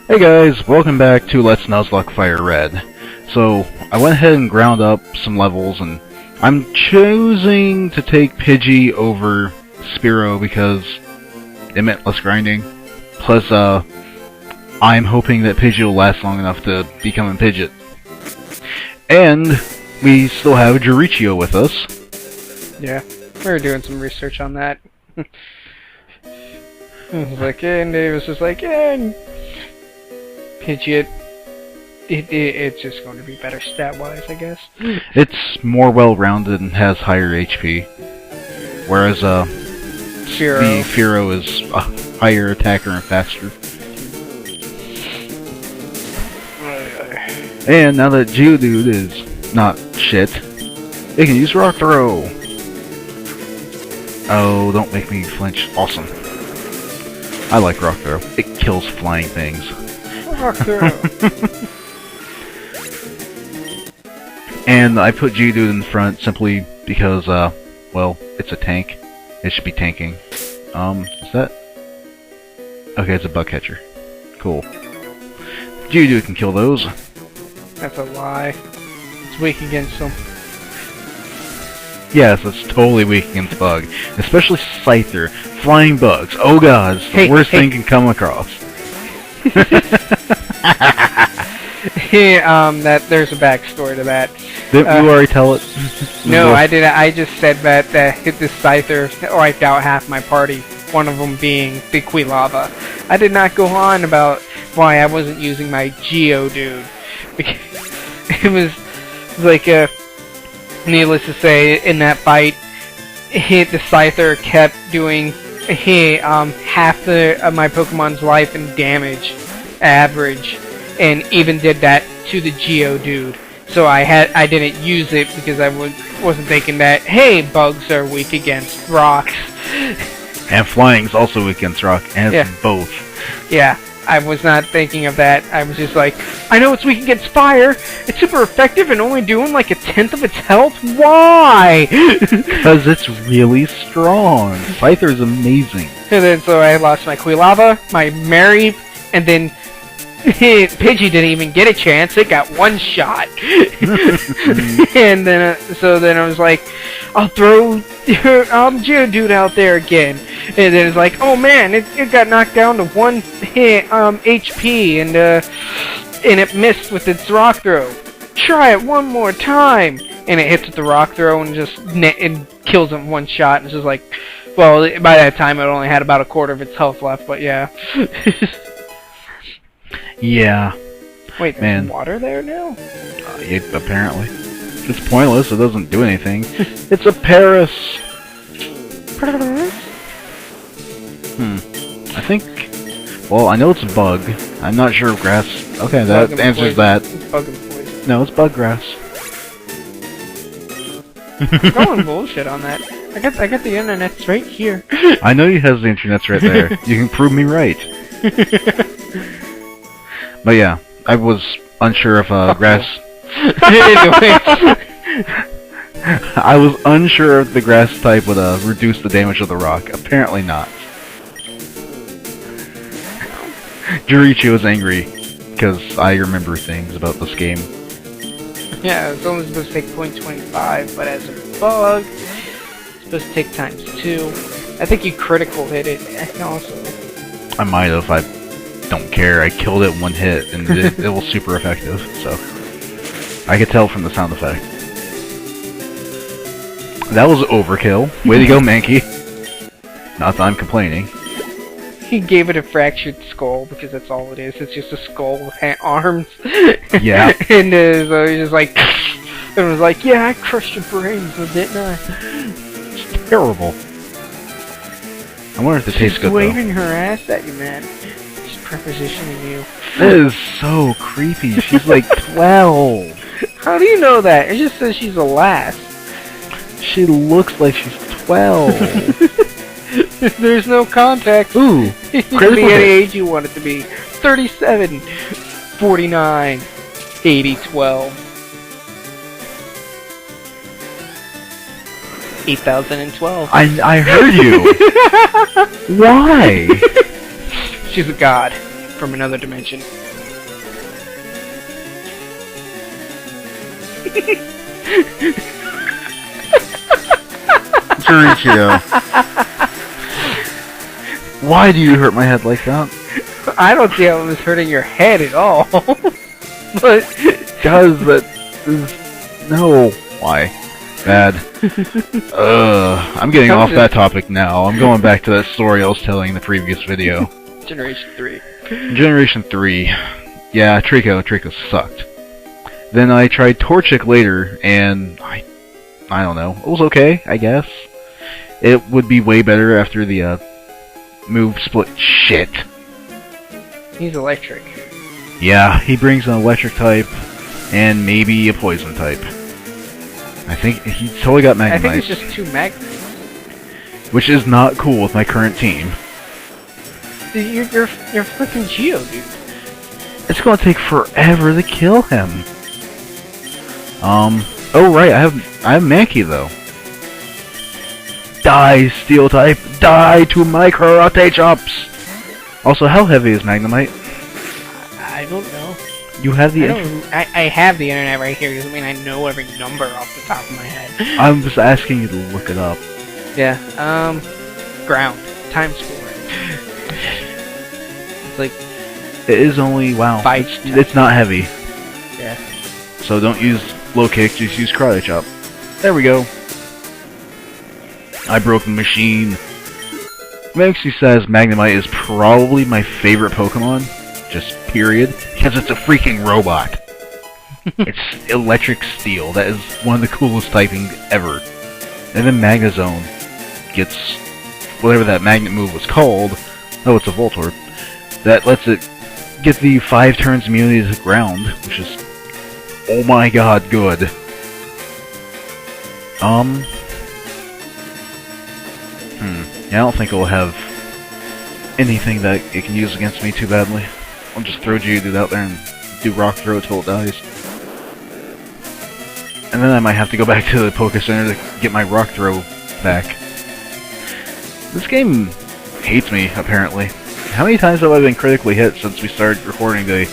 Hey guys, welcome back to Let's Nuzlocke Fire Red. So, I went ahead and ground up some levels, and I'm choosing to take Pidgey over Spearow because it meant less grinding. Plus, I'm hoping that Pidgey will last long enough to become a Pidgeot. And we still have Jourichio with us. Yeah, we were doing some research on that. And Dave was just like, yeah, Pidgeot, it's just going to be better stat-wise, I guess. It's more well-rounded and has higher HP, whereas the Spearow is a higher attacker and faster. And now that Geodude is not shit, it can use Rock Throw. Oh, don't make me flinch. Awesome. I like Rock Throw. It kills flying things. Rock Throw. And I put Geodude in the front simply because, well, it's a tank. It should be tanking. Is that? Okay, it's a bug catcher. Cool. Geodude can kill those. That's a lie. It's weak against them. Yes, it's totally weak against bug. Especially Scyther. Flying bugs. Oh god, it's the worst thing can come across. There's a backstory to that. Didn't you already tell it? No, I didn't. I just said that this Scyther wiped out half my party, one of them being the Quilava. I did not go on about why I wasn't using my Geodude. It was like, needless to say, in that fight, the Scyther kept doing half of my Pokemon's life in damage, average, and even did that to the Geodude. So I didn't use it because I wasn't thinking that, hey, bugs are weak against rocks. And flying's also weak against rock, and it's both. Yeah, I was not thinking of that. I was just like, I know it's weak against fire. It's super effective and only doing like 1/10 of its health. Why? Because it's really strong. Scyther's amazing. And then so I lost my Quilava, my Mary, and then Pidgey didn't even get a chance. It got one shot. And then then I was like, I'll throw Geodude out there again. And then it's like, oh man, it got knocked down to 1 HP, and it missed with its Rock Throw. Try it one more time, and it hits with the Rock Throw and just it kills him one shot. And it's just like, well, by that time it only had about 1/4 of its health left, but yeah. Yeah. Wait, there's water there now? Apparently. It's pointless, it doesn't do anything. It's a Paris! I think... Well, I know it's a bug. I'm not sure if grass... Okay, that answers that. It's bug and poison. No, it's bug grass. I'm calling bullshit on that. I got the internet's right here. I know you have the internet's right there. You can prove me right. But yeah, I was unsure if grass... I was unsure if the grass type would reduce the damage of the rock. Apparently not. Jourichio is angry because I remember things about this game. Yeah, it's only supposed to take 0.25, but as a bug, it's supposed to take ×2. I think you critical hit it also. I might have. I don't care. I killed it in one hit, and it was super effective. So I could tell from the sound effect. That was overkill. Way to go, Mankey. Not that I'm complaining. He gave it a fractured skull because that's all it is. It's just a skull with arms. Yeah. And so he's just like, and it was like, yeah, I crushed your brains, didn't I? It's terrible. I wonder if the tastes good though. She's waving her ass at you, man. She's prepositioning you. That is so creepy. She's like 12. How do you know that? It just says she's a lass. She looks like she's 12. There's no context. Ooh. It can be any age you want it to be. 37, 49, 80, 12. 8012. I heard you. Why? She's a god. from another dimension. Jourichio. Why do you hurt my head like that? I don't see how it was hurting your head at all. But Does that is no. Why? Bad. I'm getting off that topic now. I'm going back to that story I was telling in the previous video. Generation 3. Generation 3. Yeah, Trico sucked. Then I tried Torchic later, and I don't know. It was okay, I guess. It would be way better after the move split. Shit. He's electric. Yeah, he brings an electric type, and maybe a poison type. I think he totally got Magnemite. I think it's just 2 magnets. Which is not cool with my current team. You're freaking Geodude. It's gonna take forever to kill him. Oh right, I have Mankey though. Die, Steel type! Die to my karate chops! Also, how heavy is Magnemite? I don't know. You have the I have the internet right here. Doesn't mean I know every number off the top of my head. I'm just asking you to look it up. Yeah. Ground. Time score. It's like it is only wow. It's not heavy. Yeah. So don't use low kick. Just use karate chop. There we go. I broke the machine. Maxie says Magnemite is probably my favorite Pokemon. Just period. Because it's a freaking robot. It's electric steel. That is one of the coolest typing ever. And then Magnezone gets whatever that magnet move was called. Oh, it's a Voltorb. That lets it get the 5 turns immunity to the ground, which is, oh my god, good. Yeah, I don't think it will have anything that it can use against me too badly. I'll just throw Geodude out there and do Rock Throw until it dies. And then I might have to go back to the Poké Center to get my Rock Throw back. This game hates me, apparently. How many times have I been critically hit since we started recording today?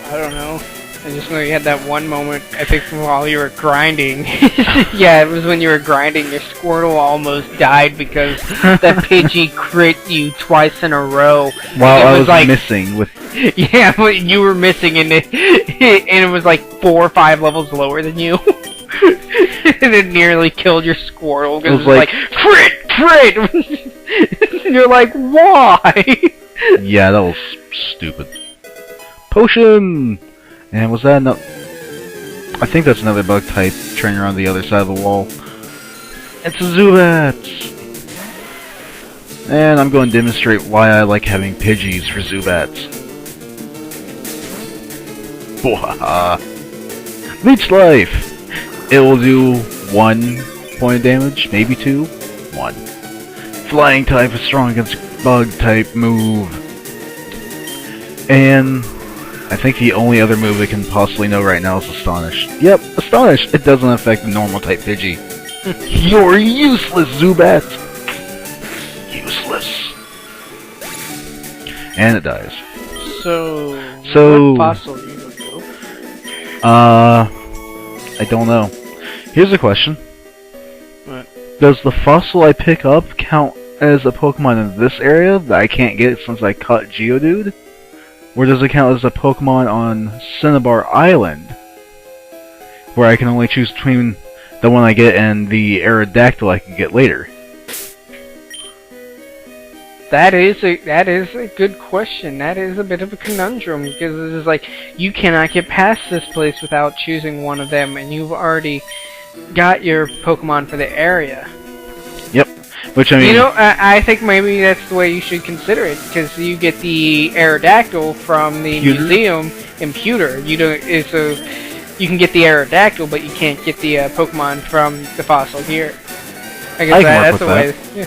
I don't know. I just know you had that one moment, I think, while you were grinding. Yeah, it was when you were grinding. Your Squirtle almost died because that Pidgey crit you twice in a row. While I was like, missing with... Yeah, but you were missing, and it was like 4 or 5 levels lower than you. And it nearly killed your Squirtle because it was like, crit! And you're like, why? Yeah, that was stupid. Potion! And was that enough? I think that's another bug type turning around the other side of the wall. It's a Zubat! And I'm going to demonstrate why I like having Pidgeys for Zubats. Bwahaha! Leech Life! It will do 1 point of damage, maybe 2. 1. Flying type is strong against bug type move. And I think the only other move it can possibly know right now is Astonish. Yep, Astonish! It doesn't affect the normal type Pidgey. You're useless, Zubat! Useless. And it dies. So what fossil do you go? I don't know. Here's a question. What? Does the fossil I pick up count as a Pokemon in this area that I can't get since I caught Geodude? Or does it count as a Pokemon on Cinnabar Island, where I can only choose between the one I get and the Aerodactyl I can get later? That is a good question. That is a bit of a conundrum, because it's like, you cannot get past this place without choosing one of them, and you've already got your Pokemon for the area. Yep. Which, I mean... You know, I think maybe that's the way you should consider it, because you get the Aerodactyl from the museum in Pewter. You don't, so you can get the Aerodactyl, but you can't get the Pokemon from the fossil here. I guess that's the way. Yeah.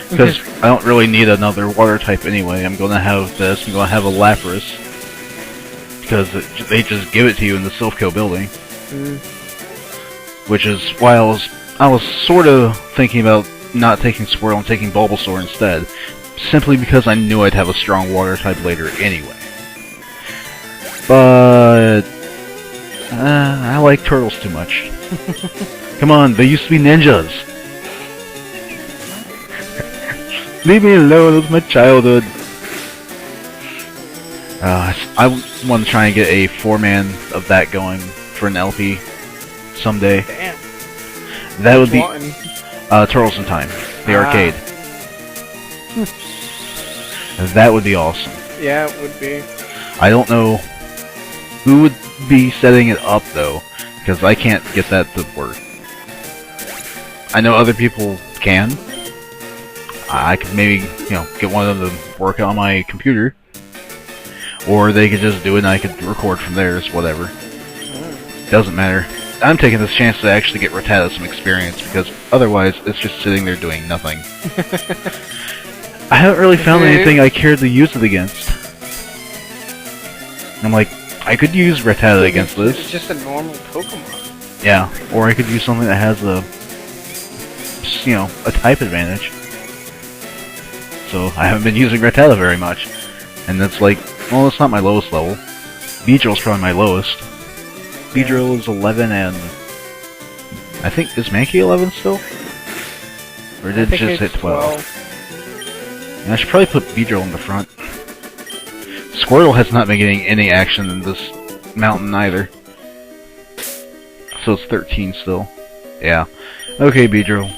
Because I don't really need another water type anyway. I'm going to have this. I'm going to have a Lapras. Because they just give it to you in the Silphco building. Which is why I was sort of thinking about not taking Squirtle and taking Bulbasaur instead. simply because I knew I'd have a strong water type later anyway. But I like turtles too much. Come on, they used to be ninjas. Leave me alone, it was my childhood. I want to try and get a 4-man of that going for an LP someday. Damn. That would be Turtles in Time, the arcade. That would be awesome. Yeah, it would be. I don't know who would be setting it up though, because I can't get that to work. I know other people can. I could maybe, get one of them to work on my computer. Or they could just do it and I could record from theirs, whatever. Doesn't matter. I'm taking this chance to actually get Rattata some experience, because otherwise it's just sitting there doing nothing. I haven't really found anything I cared to use it against. I'm like, I could use Rattata against this. It's just a normal Pokemon. Yeah, or I could use something that has a type advantage. So I haven't been using Rattata very much. And that's like, well, it's not my lowest level. Beedrill's probably my lowest. Beedrill is 11 and... I think, is Mankey 11 still? Or did it just hit 12? And I should probably put Beedrill in the front. Squirtle has not been getting any action in this mountain either. So it's 13 still. Yeah. Okay, Beedrill.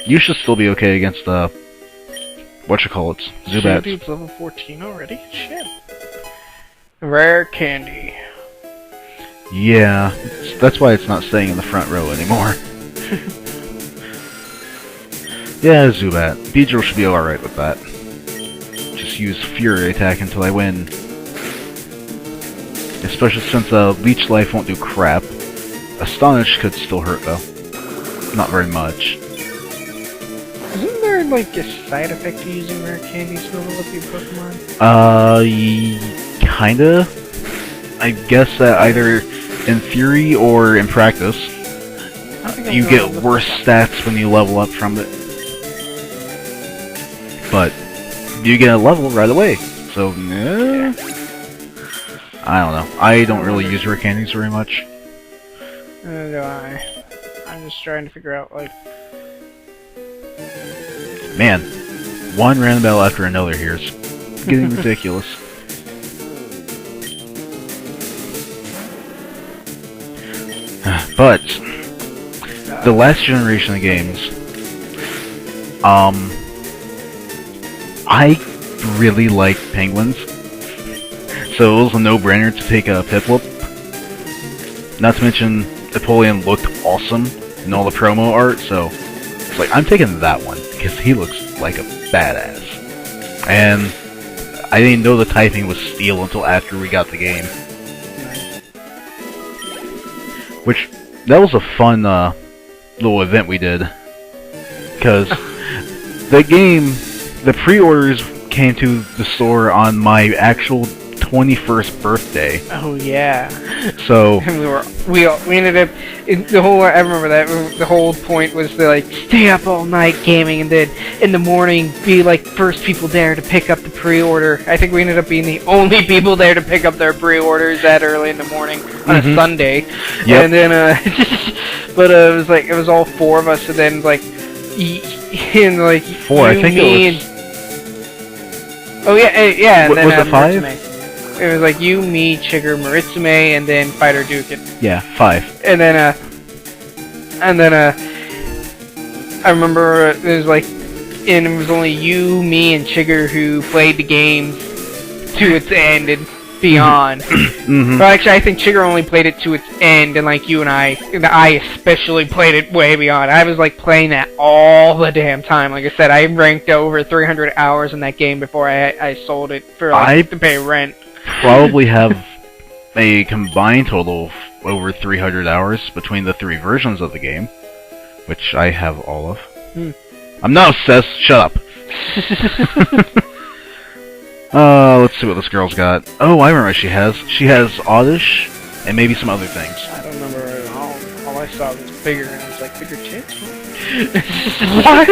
You should still be okay against, whatchamacallits, Zubats. Dude's level 14 already? Shit. Rare candy. Yeah, that's why it's not staying in the front row anymore. Yeah, Zubat. Beedrill should be alright with that. Just use Fury Attack until I win. Especially since Leech Life won't do crap. Astonish could still hurt though. Not very much. Isn't there like a side effect to using rare candies to level up your Pokemon? Kinda. I guess that either in theory or in practice, you get worse stats when you level up from it. But you get a level right away, so yeah. I don't know. I don't really use rare candies very much. Neither do I. I'm just trying to figure out like. Man, one random battle after another here is getting ridiculous. But the last generation of games, I really liked penguins, so it was a no-brainer to take a Piplup. Not to mention, Napoleon looked awesome in all the promo art, so it's like, I'm taking that one, because he looks like a badass. And I didn't know the typing was Steel until after we got the game. Which, that was a fun little event we did. Because the game, the pre-orders came to the store on my actual 21st birthday. Oh yeah. So and we ended up I remember that the whole point was to like stay up all night gaming and then in the morning be like first people there to pick up the pre-order. I think we ended up being the only people there to pick up their pre-orders that early in the morning on a Sunday. Yep. And then but it was all four of us, and then like four. I think it was. Oh yeah, yeah. And then, was it 5? It was like you, me, Chigger, Maritsume, and then Fighter Dukin. Yeah, 5. And then I remember it was like, and it was only you, me, and Chigger who played the game to its end and beyond. But actually, I think Chigger only played it to its end, and like you and I especially played it way beyond. I was like playing that all the damn time. Like I said, I ranked over 300 hours in that game before I sold it for to pay rent. Probably have a combined total of over 300 hours between the 3 versions of the game, which I have all of. I'm not obsessed. Shut up. Let's see what this girl's got. Oh, I remember what she has. She has Oddish and maybe some other things. I don't remember at all. All I saw was bigger, and I was like, bigger tits? What?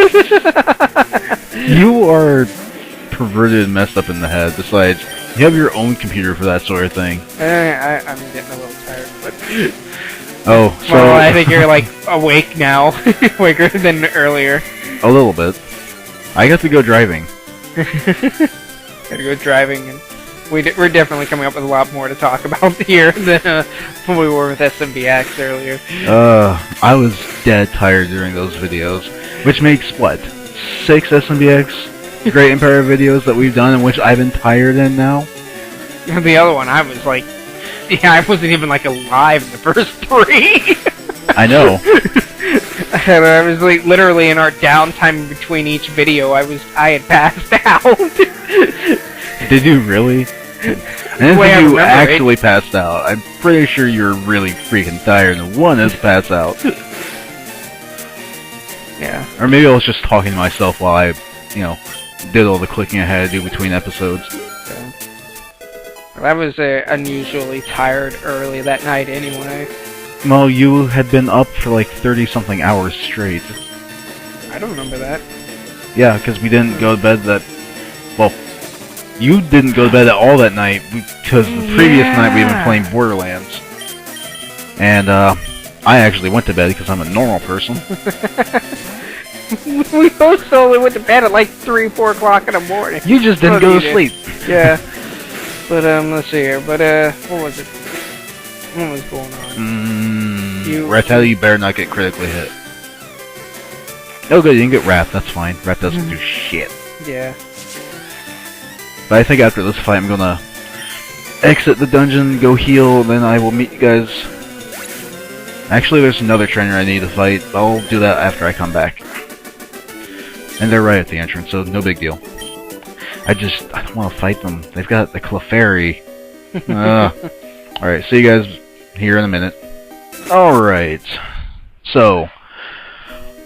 You are perverted and messed up in the head. Besides, you have your own computer for that sort of thing. I'm getting a little tired, but... Oh, so... Well, I think you're, like, awake now. Waker than earlier. A little bit. I got to go driving. Gotta go driving, and we're definitely coming up with a lot more to talk about here than when we were with SMBX earlier. I was dead tired during those videos. Which makes, what, 6 SMBX Great Empire videos that we've done in which I've been tired in now? The other one, I was like... Yeah, I wasn't even, like, alive in the first 3! I know. I was like literally in our downtime between each video. I had passed out. Did you really? I didn't think you actually passed out. I'm pretty sure you're really freaking tired and one is passed out. Yeah. Or maybe I was just talking to myself while I, you know, did all the clicking I had to do between episodes. So, well, I was unusually tired early that night anyway. Well, you had been up for like 30-something hours straight. I don't remember that. Yeah, because we didn't go to bed that... Well, you didn't go to bed at all that night, because the previous night we had been playing Borderlands. And, I actually went to bed because I'm a normal person. We both only went to bed at like 3, 4 o'clock in the morning. You just didn't go to sleep. Yeah. But, let's see here. But, what was it? What was going on? Rattata, you better not get critically hit. Oh good, you can get Wrath, that's fine. Wrath doesn't do shit. Yeah. But I think after this fight I'm gonna exit the dungeon, go heal, then I will meet you guys. Actually, there's another trainer I need to fight, but I'll do that after I come back. And they're right at the entrance, so no big deal. I don't want to fight them. They've got the Clefairy. Alright, see you guys here in a minute. Alright. So,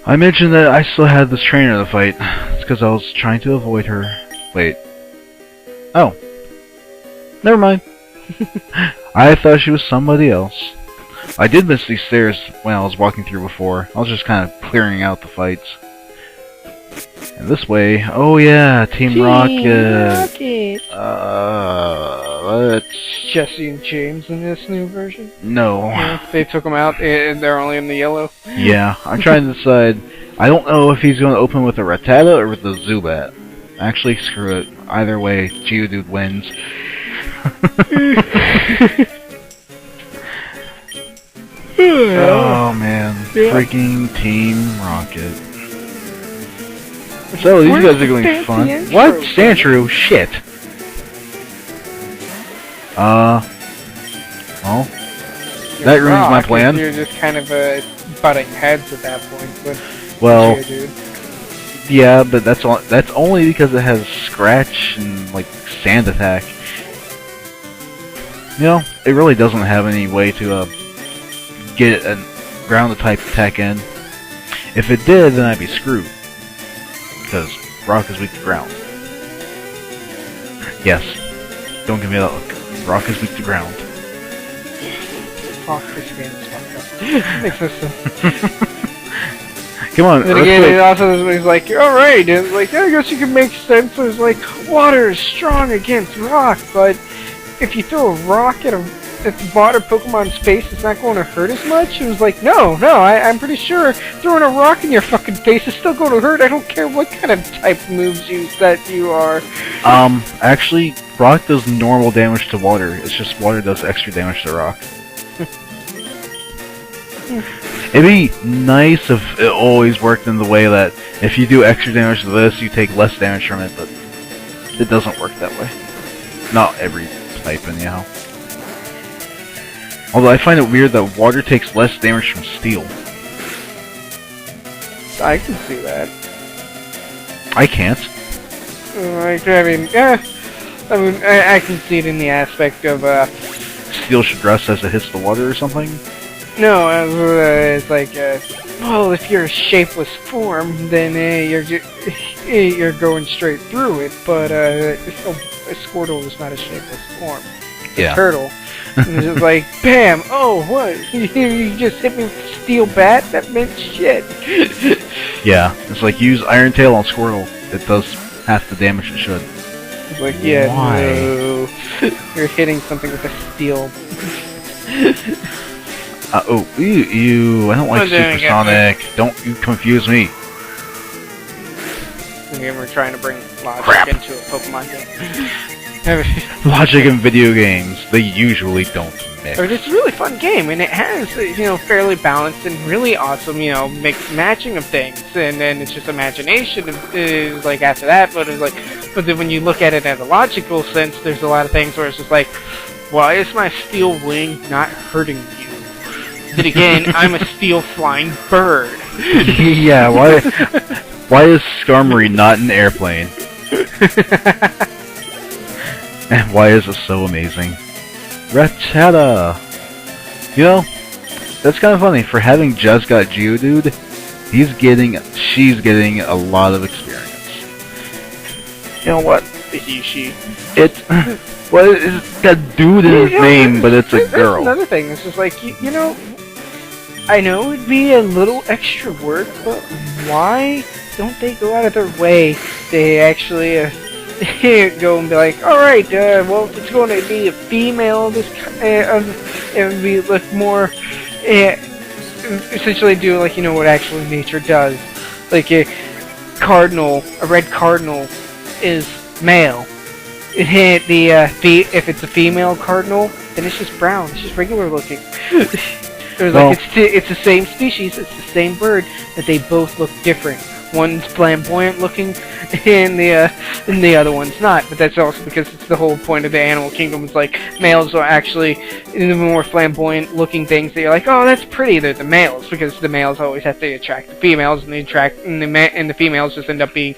I mentioned that I still had this trainer to fight. It's because I was trying to avoid her. Wait. Oh. Never mind. I thought she was somebody else. I did miss these stairs when I was walking through before. I was just kind of clearing out the fights. And this way, oh yeah, Team Rocket. Let's... Jesse and James in this new version? No. Yeah, they took them out, and they're only in the yellow. Yeah, I'm trying to decide. I don't know if he's going to open with a Rattata or with a Zubat. Actually, screw it. Either way, Geodude wins. Oh man, freaking Team Rocket. So these guys are going fun. What? Sandshrew? Shit. Well, that ruins my plan. You're just kind of butting heads at that point with well, Geodude. Yeah, but that's only because it has Scratch and like Sand Attack. You know, it really doesn't have any way to get a ground type attack in. If it did, then I'd be screwed. Because Rock is weak to ground. Yes. Don't give me that look. Rock is weak to ground. Fuck, this game is fucked up. Makes no sense. Come on, and again, it also is like, alright, and like, I guess you can make sense. It's like, water is strong against rock, but if you throw a rock at the water Pokemon space, it's not going to hurt as much. It was like, no, I'm pretty sure throwing a rock in your fucking face is still going to hurt. I don't care what kind of type moves that you are. Actually, rock does normal damage to water. It's just water does extra damage to rock. It'd be nice if it always worked in the way that if you do extra damage to this, you take less damage from it, but it doesn't work that way. Not every type, anyhow. Although I find it weird that water takes less damage from steel. I can see that. I can't. I can see it in the aspect of, Steel should rust as it hits the water or something? No, it's like, well, if you're a shapeless form, then you're going straight through it, but a Squirtle is not a shapeless form. Yeah. A turtle. And it's just like, bam! Oh, what? You just hit me with a steel bat? That meant shit. Yeah, it's like use Iron Tail on Squirtle. It does half the damage it should. It's like, yeah, Why? no. You're hitting something with a steel. Oh, ew, I don't like I'm doing it. Supersonic. Don't you confuse me. Again, we're trying to bring logic Crap. into a Pokemon game. Logic in video games, they usually don't mix. But it's a really fun game, and it has, fairly balanced and really awesome, mixed matching of things. And then it's just imagination, like, after that, but it's like, but then when you look at it in a logical sense, there's a lot of things where it's just like, why is my steel wing not hurting you? Then again, I'm a steel flying bird. Yeah, why is Skarmory not an airplane? And why is it so amazing? Rattata! You know, that's kind of funny. For having just got Geodude, she's getting a lot of experience. You know what? It's got dude in his name, but it's a girl. That's another thing. It's just like, I know it'd be a little extra work, but why don't they go out of their way to actually go and be like, alright, well, if it's going to be a female, it would be look more, essentially do like, what actually nature does. Like a red cardinal is male. If it's a female cardinal, then it's just brown. It's just regular looking. It's the same species, it's the same bird, but they both look different. One's flamboyant looking, and the other one's not. But that's also because it's the whole point of the animal kingdom. It's like males are actually the more flamboyant looking things that you're like, oh, that's pretty. They're the males, because the males always have to attract the females, and the females just end up being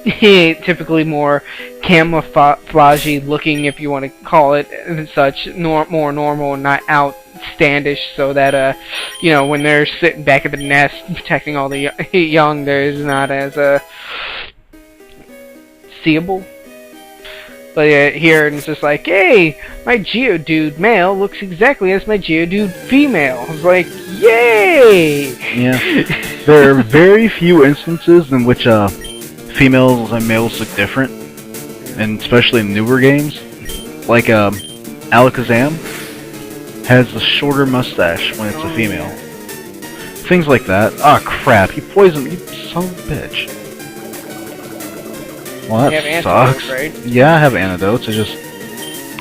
typically more camouflagey looking, if you want to call it such, more normal and not outstandish, so that when they're sitting back at the nest protecting all the young, there's not as seeable. But here it's just like, hey, my Geodude male looks exactly as my Geodude female. I was like, yay! Yeah, there are very few instances in which females and males look different, and especially in newer games. Like Alakazam has a shorter mustache when it's a female. Things like that. Ah, crap! You poisoned me, you son of a bitch. Well, that sucks. Right? Yeah, I have antidotes.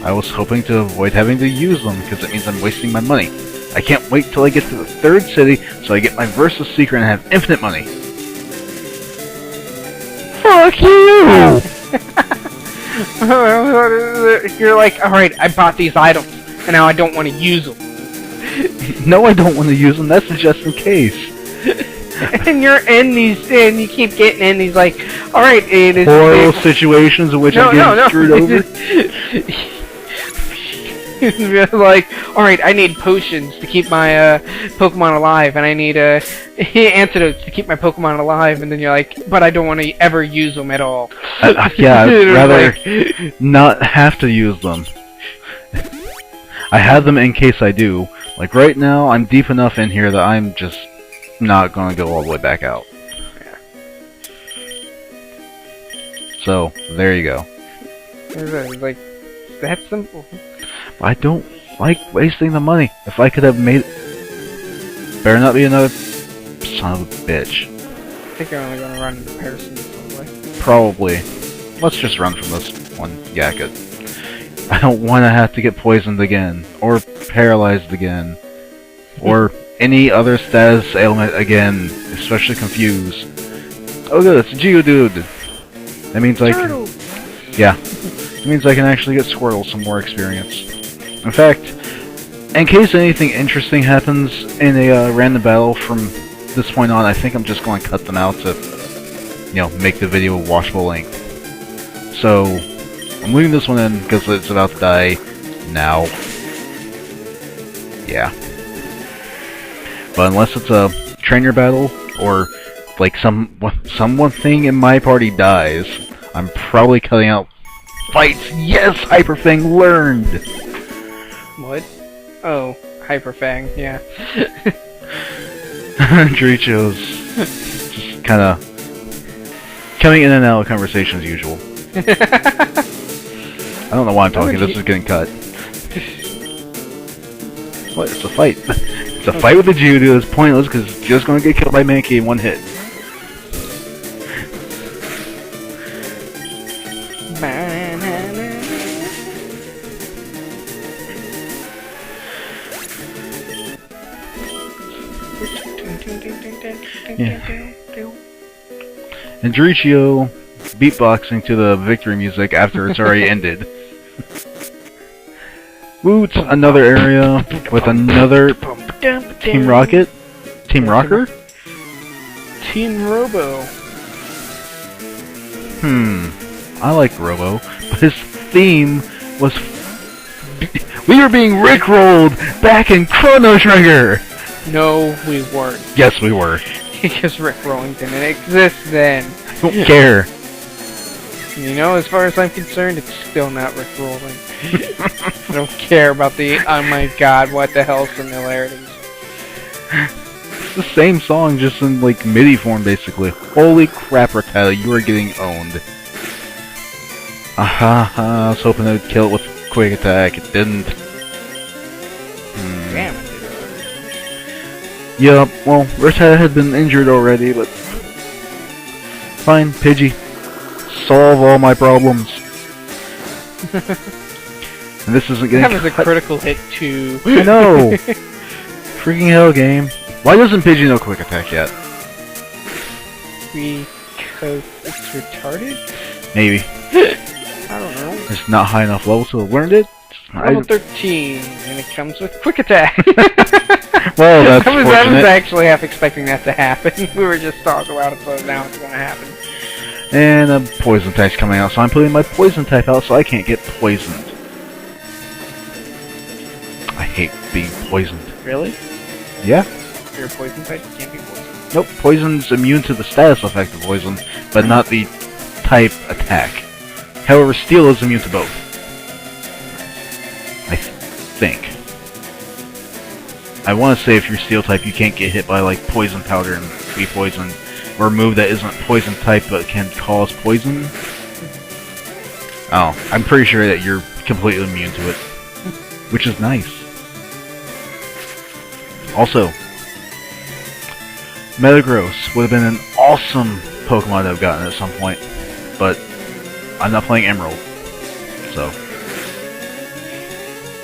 I was hoping to avoid having to use them because it means I'm wasting my money. I can't wait till I get to the 3rd city so I get my Versus Secret and have infinite money. Fuck you! You're like, alright, I bought these items, and now I don't want to use them. No, I don't want to use them, that's just in case. And you're in these, and you keep getting in these, like, alright, it is... Horrible situations in which I'm getting screwed over. Like, alright, I need potions to keep my Pokemon alive, and I need antidotes to keep my Pokemon alive, and then you're like, but I don't want to ever use them at all. Yeah, I'd rather not have to use them. I have them in case I do. Like right now, I'm deep enough in here that I'm just not going to go all the way back out. Yeah. So, there you go. It's like, that simple. I don't like wasting the money. If I could have made... Better not be another son of a bitch. I think you're only going to run into Pearson someway. Probably. Let's just run from this one. Yeah, good. I don't want to have to get poisoned again. Or paralyzed again. Or any other status ailment again. Especially confused. Oh good, it's a Geodude! That means I can... Yeah. It means I can actually get Squirtle some more experience. In fact, in case anything interesting happens in a random battle from this point on, I think I'm just going to cut them out to, make the video a watchable length. So, I'm leaving this one in because it's about to die now. Yeah. But unless it's a trainer battle, or like someone thing in my party dies, I'm probably cutting out fights. Yes, Hyperfang learned! What? Oh, Hyperfang, yeah. Jourichio's just kind of coming in and out of conversation as usual. I don't know why I'm talking. This is getting cut. What? It's a fight. It's a fight with the Geodude. It's pointless because it's just going to get killed by Mankey in one hit. Yeah. And Jourichio beatboxing to the victory music after it's already ended. Woot! Another area with another Team Rocket? Team Rocker? Team Robo. I like Robo, but his theme was... We were being rickrolled back in Chrono Trigger! No, we weren't. Yes, we were. Because Rickrolling didn't exist then. I don't care. You know, as far as I'm concerned, it's still not Rickrolling. I don't care about the, oh my god, what the hell similarities. It's the same song, just in, like, MIDI form, basically. Holy crap, Rattata, you are getting owned. I was hoping it would kill it with Quick Attack. It didn't. Damn it. Yeah, well, Rattata had been injured already, but... Fine, Pidgey. Solve all my problems. And this isn't getting... That was a critical hit, too. I know! Freaking hell, game. Why doesn't Pidgey know Quick Attack yet? Because it's retarded? Maybe. I don't know. It's not high enough level to have learned it? Level 13, and it comes with Quick Attack. Well, that's I was fortunate. actually half expecting that to happen. We were just talking about it, so now it's going to happen. And a poison type's coming out, so I'm putting my poison type out so I can't get poisoned. I hate being poisoned. Really? Yeah? You're a poison type, you can't be poisoned. Nope, poison's immune to the status effect of poison, but not the type attack. However, steel is immune to both. I think. I want to say if you're steel type, you can't get hit by like poison powder and be poisoned, or a move that isn't poison type but can cause poison. Oh, I'm pretty sure that you're completely immune to it, which is nice. Also, Metagross would have been an awesome Pokemon to have gotten at some point, but I'm not playing Emerald, so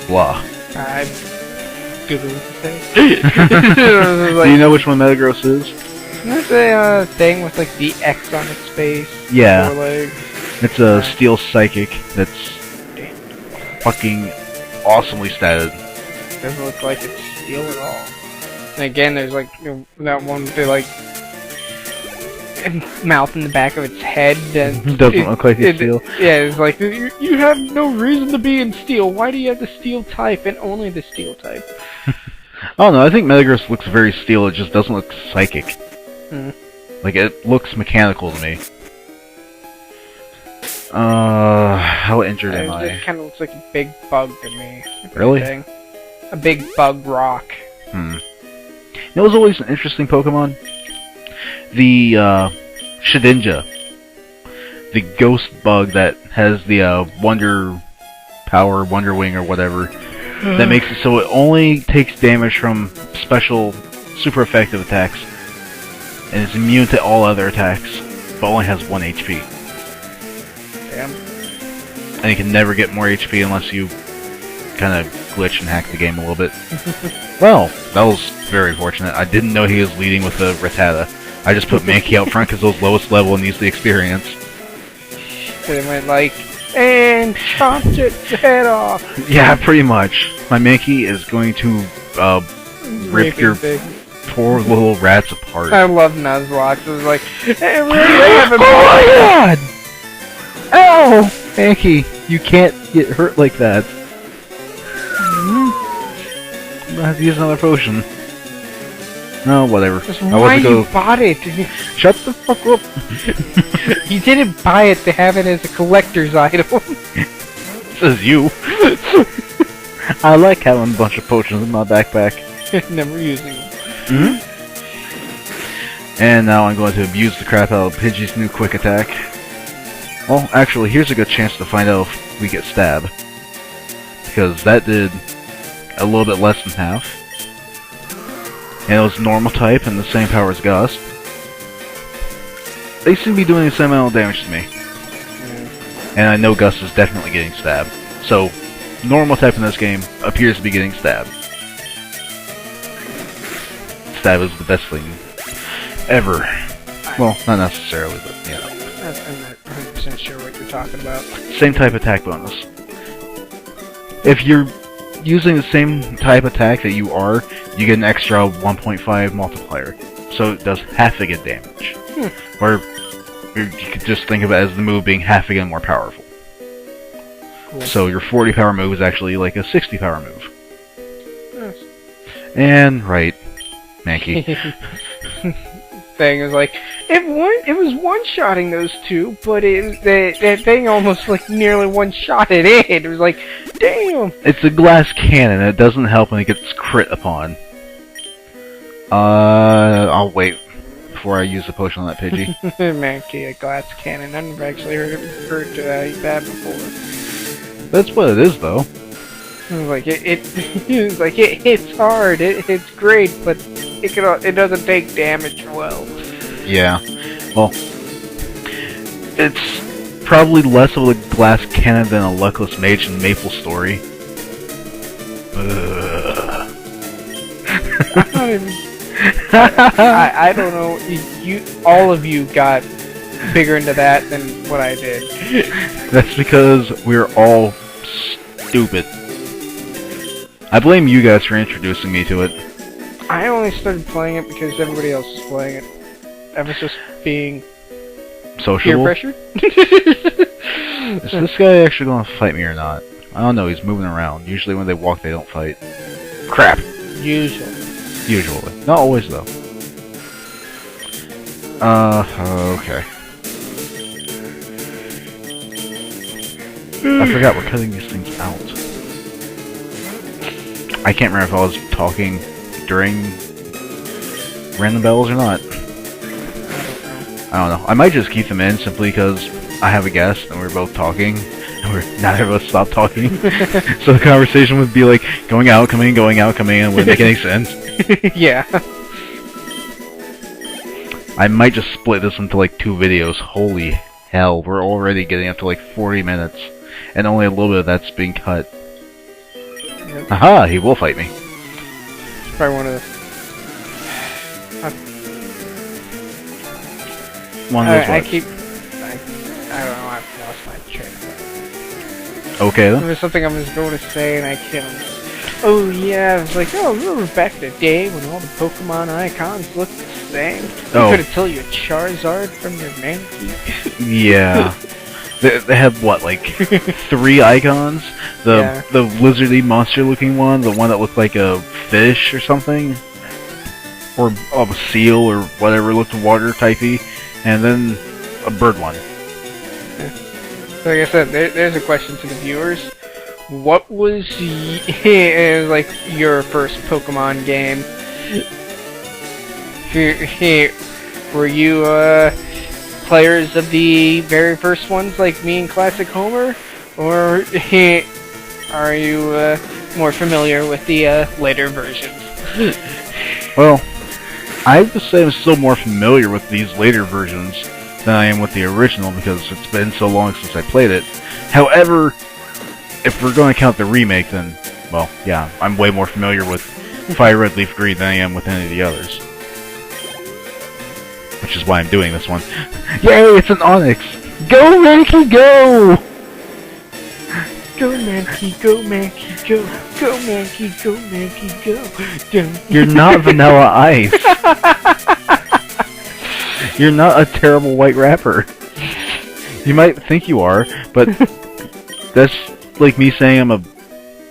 blah. I'm Googling to say. Do you know which one Metagross is? Isn't that the thing with like the X on its face? Yeah. Four legs? It's a Steel Psychic that's fucking awesomely statted. Doesn't look like it's steel at all. And again, there's like that one with the like mouth in the back of its head. And Doesn't look like it's steel. Yeah, it's like, you have no reason to be in steel. Why do you have the steel type and only the steel type? Oh no, I think Metagross looks very steel, it just doesn't look psychic. Hmm. Like, it looks mechanical to me. How injured am I? It kind of looks like a big bug to me. Really? A big bug rock. It was always an interesting Pokemon. The, Shedinja. The ghost bug that has the, Wonder Power, Wonder Wing, or whatever. That makes it so it only takes damage from special, super effective attacks. And is immune to all other attacks, but only has 1 HP. Damn. And you can never get more HP unless you kind of glitch and hack the game a little bit. Well, that was very fortunate. I didn't know he was leading with a Rattata. I just put Mankey out front because it was lowest level and needs the experience. So they went like, and chopped its head off. Yeah, pretty much. My Mankey is going to rip your poor little rats apart. I love Nuzlocke. It was like, hey, they have a Oh my god! Ow! Mankey, you can't get hurt like that. I'm gonna have to use another potion. No, whatever. Just I why wasn't you go. bought it? Shut the fuck up! You didn't buy it to have it as a collector's item. Says you. I like having a bunch of potions in my backpack. Never using them. And now I'm going to abuse the crap out of Pidgey's new Quick Attack. Well, actually, here's a good chance to find out if we get stab. Because that did a little bit less than half. And it was normal type and the same power as Gust. They seem to be doing the same amount of damage to me. And I know Gust is definitely getting stabbed. So, normal type in this game appears to be getting stabbed. Stab is the best thing ever. Well, not necessarily, but yeah. I'm not 100% sure what you're talking about. Same type attack bonus. If you're using the same type attack that you are, you get an extra 1.5 multiplier. So it does half again damage. Or you could just think of it as the move being half again more powerful. Cool. So your 40 power move is actually like a 60 power move. Yes. And, right, Mankey. Thing is like, it was one-shotting those two, but that thing almost like nearly one-shotted it. It was like, damn! It's a glass cannon, and it doesn't help when it gets crit upon. I'll wait before I use the potion on that Pidgey. Mankey, a glass cannon. I've never actually heard that before. That's what it is, though. Like it's like it hits hard. It's great, but it doesn't take damage well. Yeah. Well, it's probably less of a glass cannon than a luckless mage in Maple Story. I don't know. All of you got bigger into that than what I did. That's because we're all stupid. I blame you guys for introducing me to it. I only started playing it because everybody else was playing it. I was just being sociable. Peer pressure. Is this guy actually going to fight me or not? I don't know. He's moving around. Usually when they walk, they don't fight. Crap. Usually. Not always, though. Okay. I forgot we're cutting these things out. I can't remember if I was talking during random battles or not. I don't know. I might just keep them in simply because I have a guest and we're both talking. And neither of us stopped talking. So the conversation would be like going out, coming in, going out, coming in. It wouldn't make any sense. Yeah. I might just split this into like 2 videos. Holy hell, we're already getting up to like 40 minutes. And only a little bit of that's being cut. Yep. Aha, he will fight me. It's probably one of the... One of those I don't know, I've lost my train of thought. Okay then. There was something I was going to say and I can't... Oh yeah, I was like, oh, remember back in the day when all the Pokemon icons looked the same? Oh. You couldn't tell your Charizard from your Mankey? Yeah. They had, what, like 3 icons? The lizardy monster-looking one, the one that looked like a fish or something, or a seal or whatever looked water-typey, and then a bird one. Like I said, there's a question to the viewers. What was like your first Pokemon game? Were you players of the very first ones like me and classichomer, or are you more familiar with the later versions? Well, I have to say I'm still more familiar with these later versions than I am with the original because it's been so long since I played it. However, if we're going to count the remake, then, well, yeah, I'm way more familiar with Fire Red, Leaf Green than I am with any of the others. Which is why I'm doing this one. Yay, it's an Onix! Go, Mankey, go! Go, Mankey, go, Mankey, go! Go, Mankey, go, Mankey, go! You're not Vanilla Ice! You're not a terrible white rapper. You might think you are, but that's like me saying I'm a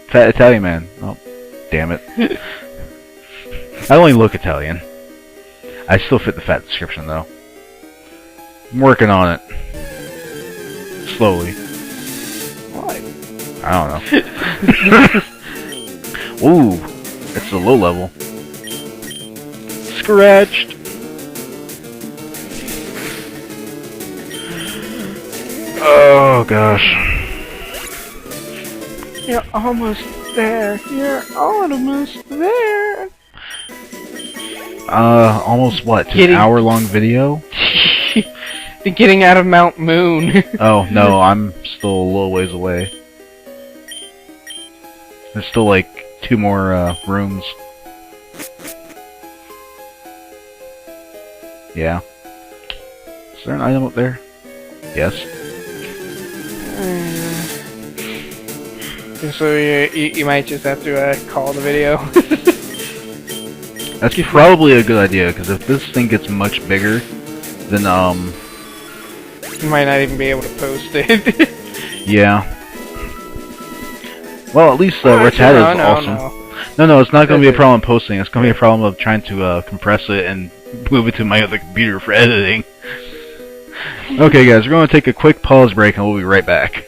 fat Italian man. Oh, damn it. I only look Italian. I still fit the fat description, though. I'm working on it. Slowly. Why? I don't know. Ooh, it's a low level. Scratched. Oh gosh. You're almost there. You're almost there. Almost what? An hour-long video? Getting out of Mount Moon. Oh, no, I'm still a little ways away. There's still, like, 2 more, rooms. Yeah. Is there an item up there? Yes. So you might just have to call the video. That's probably a good idea, because if this thing gets much bigger, then, you might not even be able to post it. yeah. Well, at least, Rattata is awesome. No, it's not going to be a problem posting. It's going to be a problem of trying to, compress it and move it to my other computer for editing. Okay, guys, we're going to take a quick pause break, and we'll be right back.